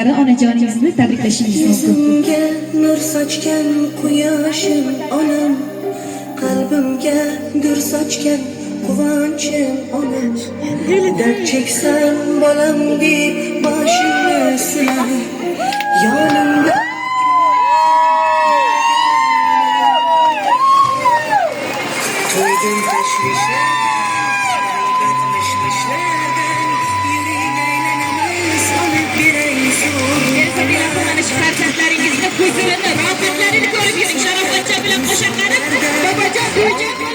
Onajoningizni tabriklashingiz mumkin. Yüzümge nur saçken quyoshim onam, qalbimga gul saçken quvonchim onam. Dard cheksam bolam deb boshimni silar, yonimda to'ydim tashvishlardan, batmishlardan, yuring aylanamiz olib beray Farzandlaringizni huzurini, rohatlarini ko'rib yuring. Sharofatcha bilan qo'shiqlanib, babajon, buvijon